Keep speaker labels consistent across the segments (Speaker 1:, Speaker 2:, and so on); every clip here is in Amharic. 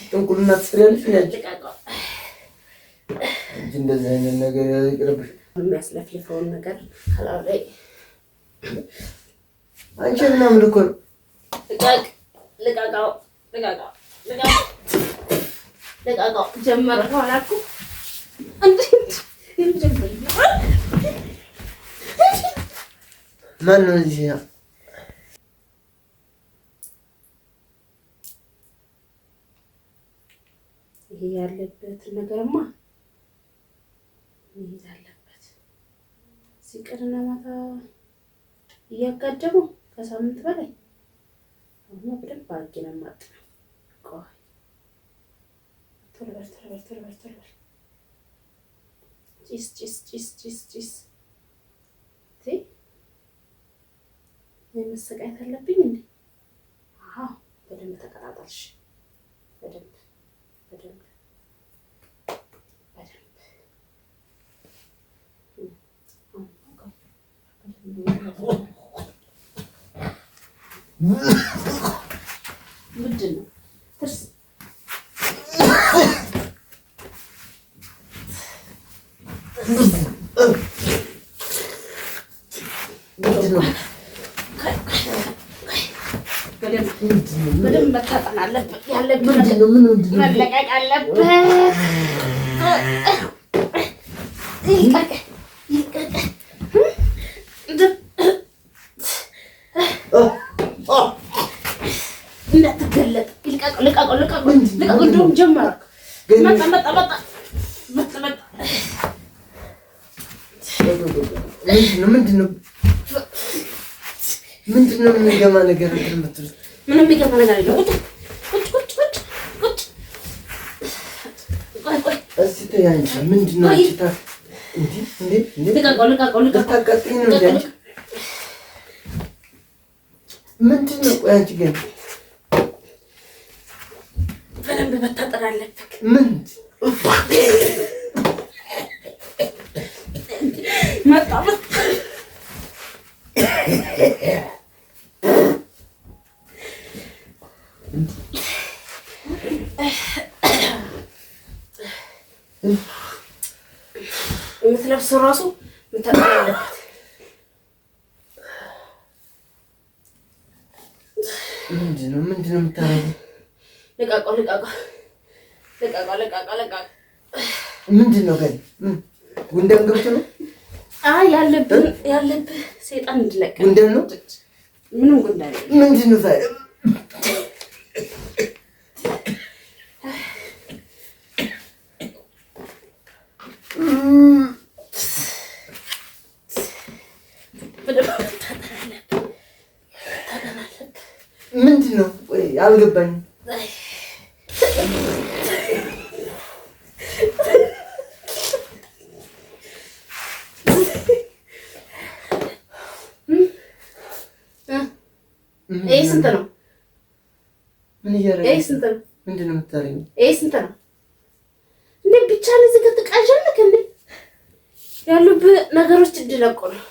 Speaker 1: ጥንቁልና ትስሪያለሽ ያንቺ እንጂ እንደዚህ አይነት ነገር ይቅርብሽ።
Speaker 2: የሚያስለፍልፈውን ነገር ከላው ላይ
Speaker 1: አንቺ ምናምን እኮ
Speaker 2: ልቃቃው ጀመረ ሆናኩ እንዴ
Speaker 1: ማን ነው እዚህ?
Speaker 2: ይሄ ያለበት ነገርማ ይሄ ያለበት ሲቀርና ማታ እያጋደሙ ከሳምንት በላይ አሁን በደንብ አድርጌ ነው የማጥነው። ቆይ ቶሎ በል ጭስ መሰቃየት አለብኝ እንዴ? አዎ በደንብ ተቀጣጣልሽ። በደንብ ምንድን ነው ትርስ በደንብ መታጠን አለበት። ያለብን መለቀቅ አለበት። እንዳትገለጥ ልቀቀው። እንደውም ጀመረክ። መጣ
Speaker 1: ምንድን ነው የሚገማ ነገር የምትሉት?
Speaker 2: ምንም የሚገማ ነገር የለም። ቁጭ ቆይ
Speaker 1: እስኪ ተይ አንቺ ምንድን ነው አንቺ
Speaker 2: ልቀቀው።
Speaker 1: ልታቃጥኝ ነው እንዴ አንቺ? ምንድን ነው ቆይ አንቺ ግን
Speaker 2: በደንብ መታጠር አለብህ።
Speaker 1: ምን
Speaker 2: መጣ የምትለብሰው ራሱ መታጠር አለበት።
Speaker 1: ምንድን ነው የምታረገው?
Speaker 2: ልቀቀው።
Speaker 1: ምንድን ነው ግን ጉንዳን ገብቶ ነው?
Speaker 2: አይ ያለብህ ሰይጣን እንድለቀ
Speaker 1: ጉንዳን ነው።
Speaker 2: ምንም ጉንዳን
Speaker 1: ምንድን ነው ታዲያ? ምንድን ነው ወይ አልገባኝም።
Speaker 2: ይሄ ስንት ነው?
Speaker 1: ምን እያደረግሽ?
Speaker 2: ይሄ ስንት ነው?
Speaker 1: ምንድን ነው የምታደርጊው?
Speaker 2: ይሄ ስንት ነው? እንዴ ብቻ ለዚህ ከተቃዠልክ እንዴ ያሉብህ ነገሮች እንዲለቁ ነው።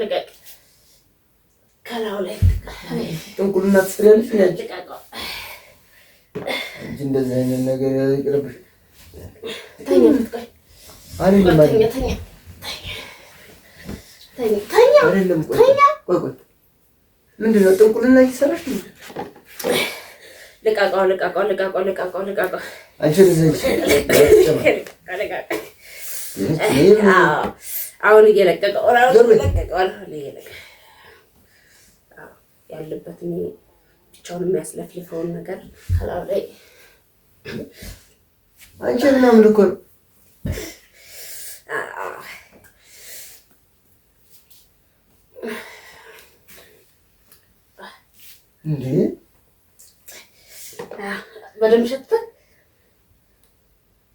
Speaker 2: ልቀቅ ከላው ላይ
Speaker 1: ጥንቁልና ትስሪያለሽ ያንቺ እንጂ እንደዚህ አይነት ነገር ይቅርብሽ።
Speaker 2: ተኛ
Speaker 1: አይደለም ቆይ ምንድን ነው ጥንቁልና እየሰራሽ ነው?
Speaker 2: ልቀቀው።
Speaker 1: አንቺ
Speaker 2: አሁን እየለቀቀው ያለበት ብቻውን የሚያስለፍልፈውን ነገር ከላው ላይ
Speaker 1: አንቺ ምናምን እኮ እንዴ
Speaker 2: በደምብ ሸተተ።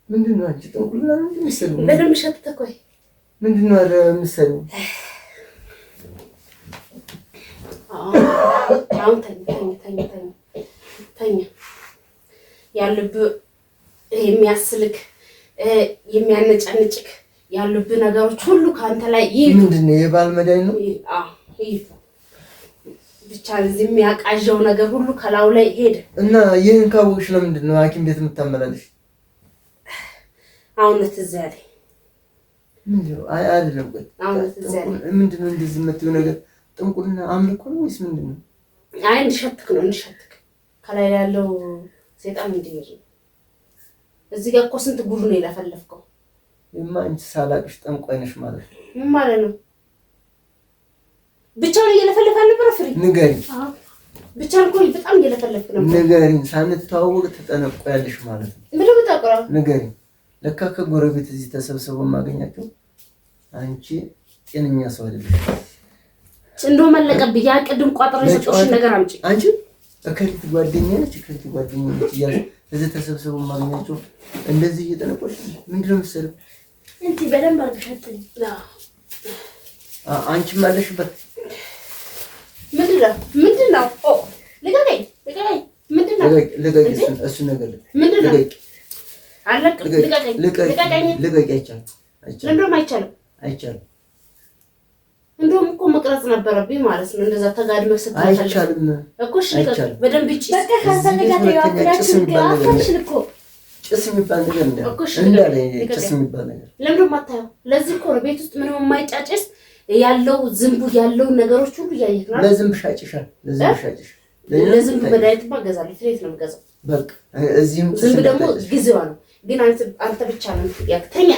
Speaker 1: ምንድን ነው አንቺ ጥንቁልና ነው የምትሰሪው?
Speaker 2: በደምብ ሸተተ። ቆይ
Speaker 1: ምንድን ነው የምትሰሪው?
Speaker 2: አሁን ተኛ። ያሉብህ የሚያስልክ የሚያነጫንጭክ ያሉብህ ነገሮች ሁሉ ከአንተ ላይ ይሄ
Speaker 1: ምንድን ነው የባል መድኃኒት ነው?
Speaker 2: ብቻ እዚህ የሚያቃዣው ነገር ሁሉ ከላው ላይ ሄደ
Speaker 1: እና ይሄን ካወቅሽ ለምንድን ነው ሐኪም ቤት የምታመላልሽ?
Speaker 2: አሁን ትዝ ያለኝ
Speaker 1: ምንድነው? አይ አይደለም። ቆይ
Speaker 2: አሁን ትዝ ያለኝ
Speaker 1: ምንድነው እንደዚህ የምትይው ነገር? ጥንቁልና አምልኮ ነው ወይስ ምንድነው?
Speaker 2: አይ እንዲሸትክ ነው እንዲሸትክ ከላይ ያለው ሰይጣን እንዲይዝ ነው። እዚህ ጋር እኮ ስንት ጉድ ነው የለፈለፍከው።
Speaker 1: አንቺ ሳላቅሽ ጠንቋይ ነሽ ማለት ነው።
Speaker 2: ምን ማለት ነው? ብቻውን እየለፈለፈ ነበር። ፍሬ
Speaker 1: ንገሪኝ።
Speaker 2: ብቻውን እኮ በጣም እየለፈለፍክ ነበር።
Speaker 1: ንገሪኝ። ሳንተዋወቅ ተጠነቆያለሽ ማለት ነው።
Speaker 2: ምን ብታቆራ?
Speaker 1: ንገሪኝ። ለካ ከጎረቤት እዚህ ተሰብስበው ማገኛቸው አንቺ ጤነኛ ሰው አይደለሽ።
Speaker 2: እንደው መለቀብኝ። ያ ቅድም ቋጥሮ የሰጠሽን ነገር አምጪ።
Speaker 1: አንቺ እከሊት ጓደኛዬ ነች እከሊት ጓደኛዬ ነች እያልሽ እዚህ ተሰብስበው ማገኛቸው እንደዚህ እየጠነቆሽ ምንድነው የምትሰሪው?
Speaker 2: እንት በደንብ አድርገሽልኝ።
Speaker 1: አንቺም አለሽበት።
Speaker 2: ምንድነው? ኦ ልቀቀኝ። ምንድነው?
Speaker 1: ልቀቀኝ። እሱ ነገር
Speaker 2: ምንድነው? አለቅም። ልቀቀኝ።
Speaker 1: አይቻልም።
Speaker 2: እንደውም አይቻልም። እንደውም እኮ መቅረጽ ነበረብኝ ማለት ነው። እንደዛ ተጋድመህ ስትፈልግ
Speaker 1: አይቻልም
Speaker 2: እኮ። እሺ ልቀቀኝ። በደንብ ይጭ
Speaker 1: ጭስ የሚባል ነገር እንዳለ ጭስ የሚባል ነገር
Speaker 2: ለምንድን ነው የማታየው? ለዚህ እኮ ነው ቤት ውስጥ ምንም የማይጫጭስ ያለው ዝንቡ ያለውን ነገሮች ሁሉ እያየህ ነው።
Speaker 1: ለዝንብ ሻጭሻል።
Speaker 2: ለዝንብ መድኃኒትማ እገዛለሁ። ፍሬት ነው የምገዛው።
Speaker 1: በቃ እዚህም
Speaker 2: ዝንብ ደግሞ ጊዜዋ ነው። ግን አንተ ብቻ ነው ያክተኛ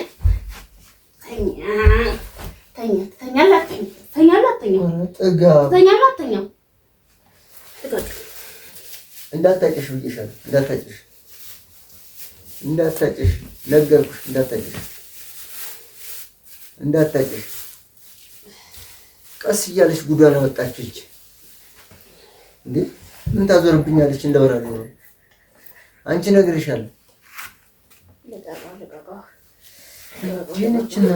Speaker 1: እንዳታጭሽ ብዬሻለሁ። እንዳታጭሽ ነገርኩሽ። እንዳታጭሽ ቀስ እያለች ጉዷን አወጣችች። እንዴ ምን ታዞርብኛለች? እንደወራለ ነው አንቺ ነግሬሻለሁ። ይሄንችና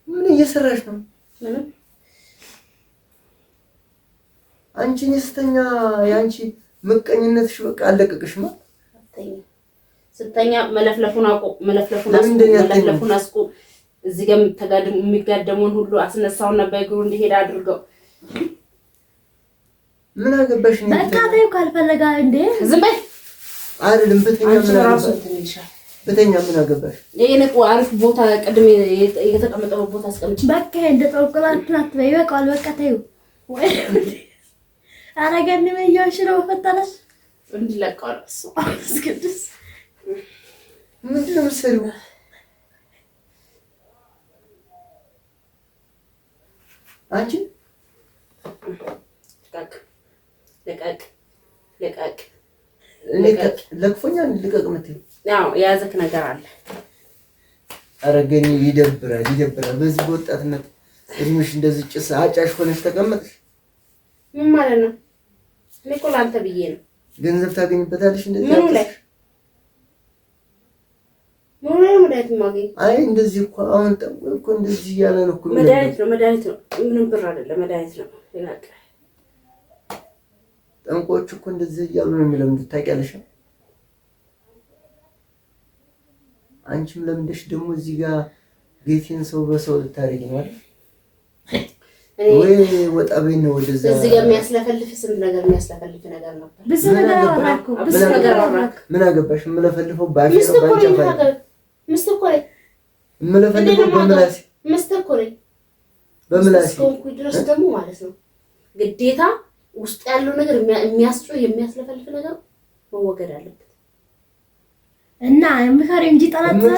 Speaker 1: ምን እየሰራሽ ነው? አንቺን ስተኛ የአንቺ ምቀኝነትሽ በቃ አለቀቅሽማ።
Speaker 2: ስተኛ መለፍለፉን አስቁ። እዚህ ጋር የሚጋደመውን ሁሉ አስነሳውና በእግሩ እንዲሄድ አድርገው።
Speaker 1: ምን አገባሽ?
Speaker 3: በቃ ተይው ካልፈለጋ እንዴ
Speaker 2: ዝም በይ።
Speaker 1: አይደለም በተኛ ምን አገባሽ?
Speaker 2: የኔ አሪፍ ቦታ ቅድም የተቀመጠው ቦታ አስቀምጪ።
Speaker 3: በቃ እንደ ጠልቆላት አትበይ። በቃ በቃ ተይው። አረጋኝ ምን እያልሽ ነው? ፈጠረሽ
Speaker 2: እንዲለቀው እሱ አስቀድስ
Speaker 1: ምንድን ነው የምትሰሪው? አንቺ
Speaker 2: ልቀቅ።
Speaker 1: ለክፎኛል። ልቀቅ የምትይው
Speaker 2: ያው የያዘክ ነገር አለ።
Speaker 1: ኧረ ግን ይደብራል። በዚህ በወጣትነት እድሜሽ እንደዚህ ጭስ አጫሽ ሆነሽ ተቀመጥሽ።
Speaker 2: ምን ማለት ነው? እኔ እኮ ለአንተ ብዬ ነው።
Speaker 1: ገንዘብ ታገኝበታለሽ እንደዚህ?
Speaker 2: ምኑ ላይ መድኃኒት ማገኝ?
Speaker 1: አይ እንደዚህ እኮ አሁን ጠንቋይ እኮ እንደዚህ እያለ ነው እኮ።
Speaker 2: መድኃኒት ነው። ምንም ብር አይደለም፣ መድኃኒት ነው።
Speaker 1: ጠንቋዮች እኮ እንደዚህ እያሉ ነው የሚለምዱት ታውቂያለሽ። አንቺም ለምንድነሽ ደግሞ እዚህ ጋር ቤቴን ሰው በሰው ልታረጊ ነው አይደል? ወይ ወጣ በይና ወደዛ።
Speaker 2: እዚህ ጋር የሚያስለፈልፍ ስንት ነገር የሚያስለፈልፍ ነገር ነበር። ብዙ ነገር አወራክ።
Speaker 1: ምን አገባሽ? የምለፈልፈው ባፌ ነው ባንቺ አፋኝ።
Speaker 2: ምስት እኮ ነኝ
Speaker 1: የምለፈልፈው በምላሴ።
Speaker 2: ምስት እኮ ነኝ
Speaker 1: በምላሴ
Speaker 2: እስከሆንኩኝ ድረስ ደግሞ ማለት ነው ግዴታ ውስጥ ያለው ነገር የሚያስጮህ የሚያስለፈልፍ ነገር መወገድ አለበት።
Speaker 3: እና የምፈሪ እንጂ ጠላት
Speaker 1: ነው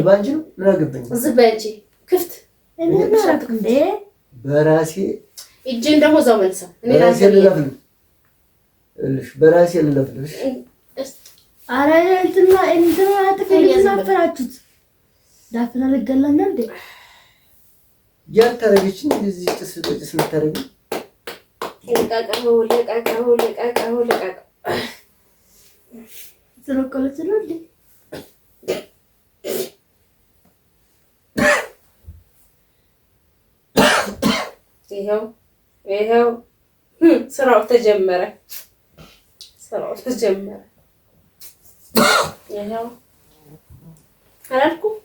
Speaker 1: ባንቺ ነው። ምን አገባኝ?
Speaker 2: እዚህ ባንቺ ክፍት
Speaker 3: እኔ ማራክ እንዴ
Speaker 1: በራሴ
Speaker 2: እጄን ደግሞ እዛው መልሰው እኔ
Speaker 1: በራሴ ልለፍልሽ።
Speaker 3: አረ እንትና አትፈልግም አፈራችሁት ዳፍና ለገለና እንዴ
Speaker 1: ያታረገችኝ እንደዚህ ጭስ የምታረጊ
Speaker 2: ለቃቀው
Speaker 3: ዝሮቀለች ነው እንዴ?
Speaker 2: ይሄው ስራው ተጀመረ። ይሄው አላልኩም?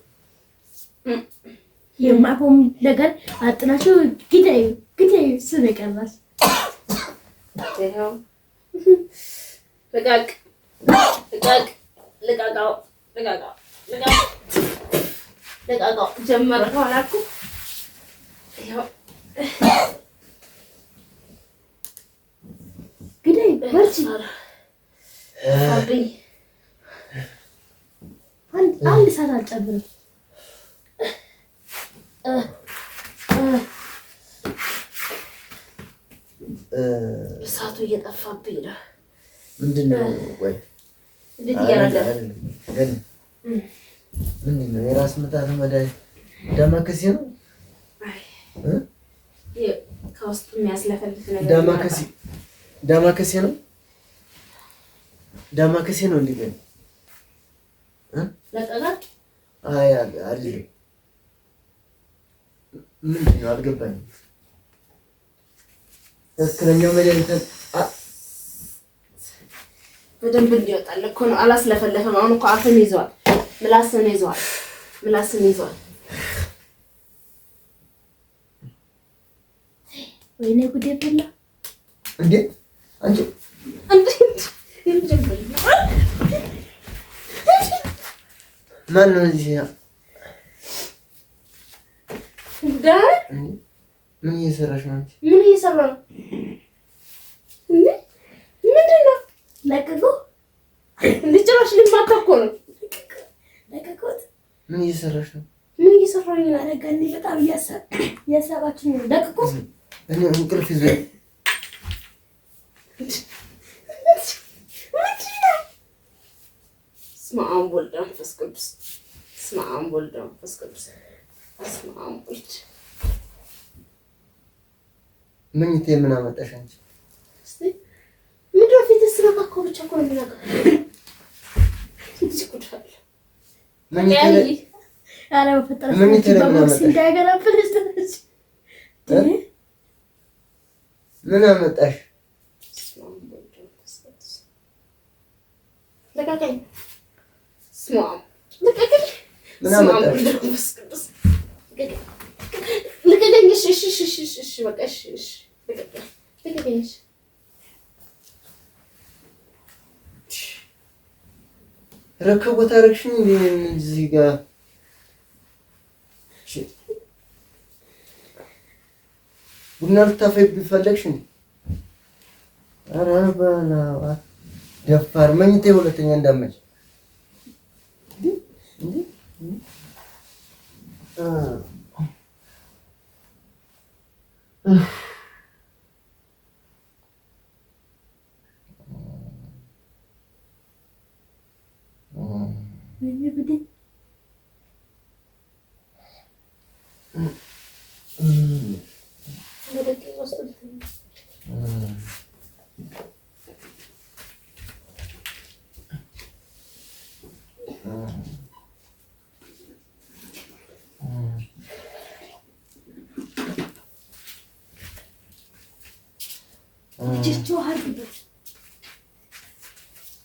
Speaker 3: የማይሆን ነገር አጥናችሁ ግዳዩ ስለ ቀራስ
Speaker 2: ይኸው ልቃቅ ልቃቃው ጀመረ ከኋላኩ ይኸው
Speaker 3: ግዳዩ በርቺ። አንድ ሰዓት አልጨምርም።
Speaker 2: እሳቱ እየጠፋብኝ ነው።
Speaker 1: ምንድን ነው? ቆይ
Speaker 2: እንዴት እያደረገ
Speaker 1: ምንድን ነው? የራስ ምታት መድኃኒት ዳማከሴ ነው።
Speaker 2: ከውስጥ የሚያስለፈልፍ ነገር
Speaker 1: ዳማከሴ ነው። ዳማከሴ ነው እንዴ?
Speaker 2: ለቀቃት።
Speaker 1: አይ አይደለም። ምንድን ነው? አልገባኝም። ትክክለኛው መድኃኒት
Speaker 2: በደንብ እንዲወጣልህ እኮ ነው። አላስለፈለፈም። አሁን እኮ አፍን ይዘዋል፣ ምላስን ይዘዋል።
Speaker 3: ወይኔ ጉዴ ፈላ
Speaker 1: እንዴ! አንቺ ማን ነው እዚህ? ምን እየሰራሽ ነው?
Speaker 2: ምን እየሰራ ነው? ምንድን ነው?
Speaker 3: ለቀቁ።
Speaker 2: ጭራሽ ልማታ እኮ ነው።
Speaker 3: ለቀቁት።
Speaker 1: ምን እየሰራሽ ነው?
Speaker 2: ምን እየሰራኝ ነው?
Speaker 3: አረጋኒ በጣም እያሰባችሁ ነው። ለቀቁት።
Speaker 1: እኔ እንቅልፍ ይዞኝ
Speaker 2: በስመ አብ ወወልድ ወመንፈስ ቅዱስ። በስመ አብ ወወልድ ወመንፈስ ቅዱስ። በስመ አብ ወልድ
Speaker 1: መኝታ ምን አመጣሽ አንቺ?
Speaker 2: እስቲ ምንድን ነው ፊትህ ስነካካው ብቻ እኮ ነው የሚናገር።
Speaker 1: መኝታ
Speaker 3: ኧረ በፈጠረሽ በቦክስ እንዳይገላብልሽ
Speaker 1: ምን አመጣሽ?
Speaker 2: ልቀቀኝ። በስመ አብ ልቀቀኝ።
Speaker 1: ምን አመጣሽ?
Speaker 2: ልቀቀኝ። እሺ በቃ እሺ ልቀቀኝ።
Speaker 1: ረከቦት አደረግሽኝ እዚህ ጋር ቡና ልታፈይ ቢፈለግሽ እንዴ? ኧረ በላዋ ደፋር። መኝታ ሁለተኛ እንዳመጭ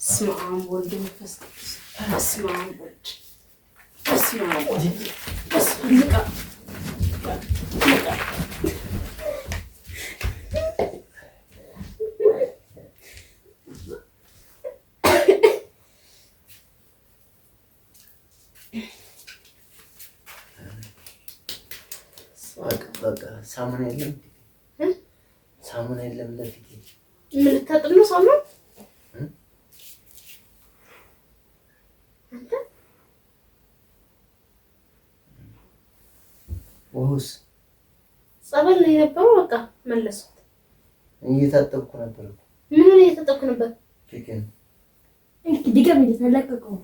Speaker 2: በስመ አብ ወወልድ ወመንፈስ ቅዱስ። በስመ አብ ወልድ በስመ አብ ወልድ
Speaker 1: በቃ ሳሙና የለም፣ ሳሙና የለም። ለፊት
Speaker 2: ምን ልታጥብ ነው? ሳሙና አንተ
Speaker 1: ወሁስ
Speaker 2: ጸበል ነው የነበረው። በቃ መለሱት።
Speaker 1: እየታጠብኩ ነበር።
Speaker 2: ምን እየታጠብኩ ነበር?
Speaker 1: ቺክን
Speaker 3: ድገም እየተለቀቀው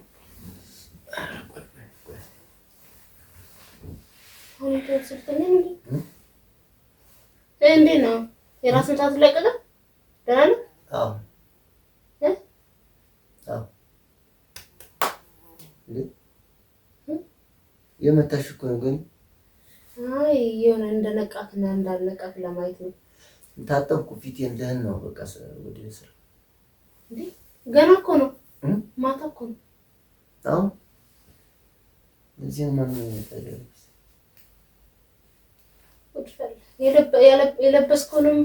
Speaker 2: እንዴት ነው? የራስ ምታት ለቀቀ? ደህና ነው?
Speaker 1: አዎ የመታሽ እኮ ነው። ግን
Speaker 2: አይ የሆነ እንደነቃክና እንዳልነቃክ ለማየት ነው።
Speaker 1: ታጠብኩ ፊቴን ደህን ነው። በቃ ወደ ስራ
Speaker 2: እንዴ ገና እኮ ነው። ማታ እኮ ነው።
Speaker 1: አዎ እዚህ ማን ነው
Speaker 2: የለበስከውንም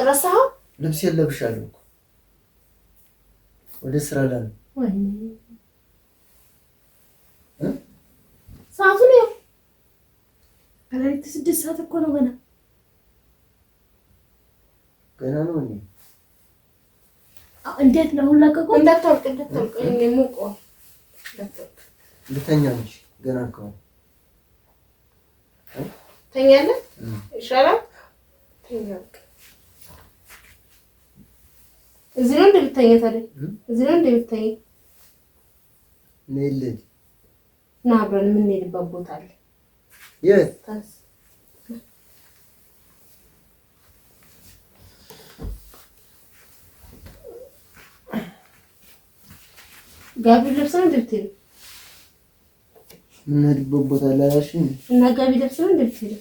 Speaker 2: ረሳኸው?
Speaker 1: ልብስ የለብሻለሁ እኮ ወደ ስራ ላይ ነው።
Speaker 2: ሰዓቱ ነው
Speaker 3: ከሌሊቱ 6 ሰዓት እኮ ነው።
Speaker 1: ገና ነው እንዴ?
Speaker 3: እንዴት ነው ለቀቁ?
Speaker 2: እንዳታወልቅ እኔ ሞቀዋል።
Speaker 1: ልተኛ እንጂ ገና ከሆነ
Speaker 2: ተኛለህ ይሻላል። ተኛ እዚህ ነው እንደምትተኛ ታዲያ? እዚህ ነው እንደምትተኛ?
Speaker 1: ነይልኝ
Speaker 2: ና አብረን የምንሄድበት ቦታ አለ።
Speaker 1: የት?
Speaker 2: ጋቢ ለብሰን እንደምትሄድ
Speaker 1: የምንሄድበት ቦታ አለ አላልሽኝ?
Speaker 2: እና ጋቢ ለብሰን እንደምትሄድ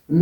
Speaker 1: እና